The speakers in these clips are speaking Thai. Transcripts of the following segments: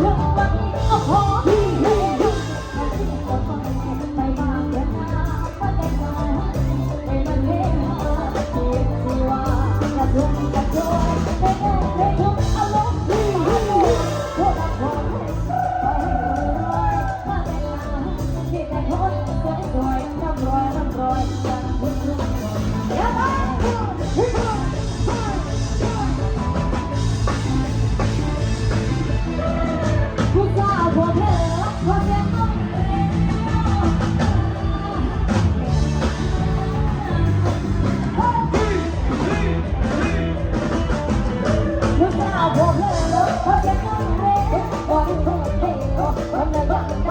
ถึงวันเอาขอที่ให้ยุบไปมาเดินหน้าก็ได้งานให้มันเท่ที่ว่ากระทุ่มกระโจยให้แน่ให้ทุกอารมณ์ที่ให้พวกเราขอให้รวยมาเวลาที่ได้คนสวยๆร่ำรวยจากทุกคนอย่าไปผู้สาวพวกเธอพวกเด็กน้องผู้สาวพวกเธอพวกเด็กน้องเด็กก่อนพวกเด็กคนละอย่างใด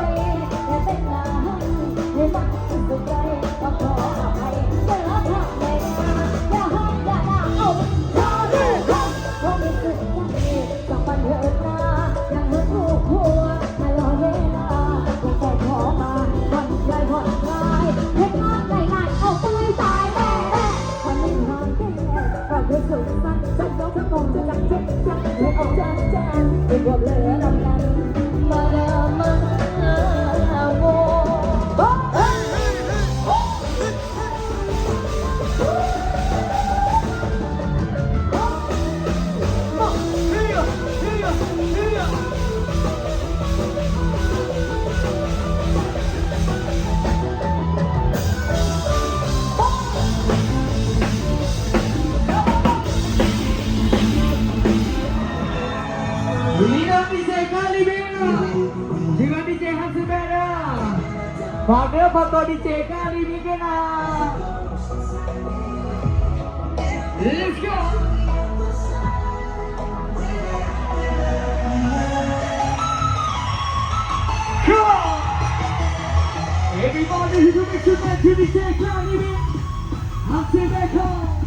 แต่เป็นหน้าให้มันสุดใจก็ขออภัยเมื่อทำในอย่าห้ามอย่าด่าเอาเธอเรื่องเขาไม่สุดใจจากปัญหายังเหมือนลูกหัวตลอดเวลาแต่ขอมาผ่อนคลายผ่อนคลายเห็นงานได้ง่ายเอาตัวตายแน่วันนี้นอนแค่ก็คือสุดสั้นจะต้องจะมองจะจังจะให้ออกจากใจเป็นพวกเหลือลำกันมาเดิมมาโว้Lihat DJ kali bina, juga DJ Hansi Beda. Pada foto DJ kali bina. Let's go. Come on. Everybody who makes it back to DJ kali bina. Hansi Beda.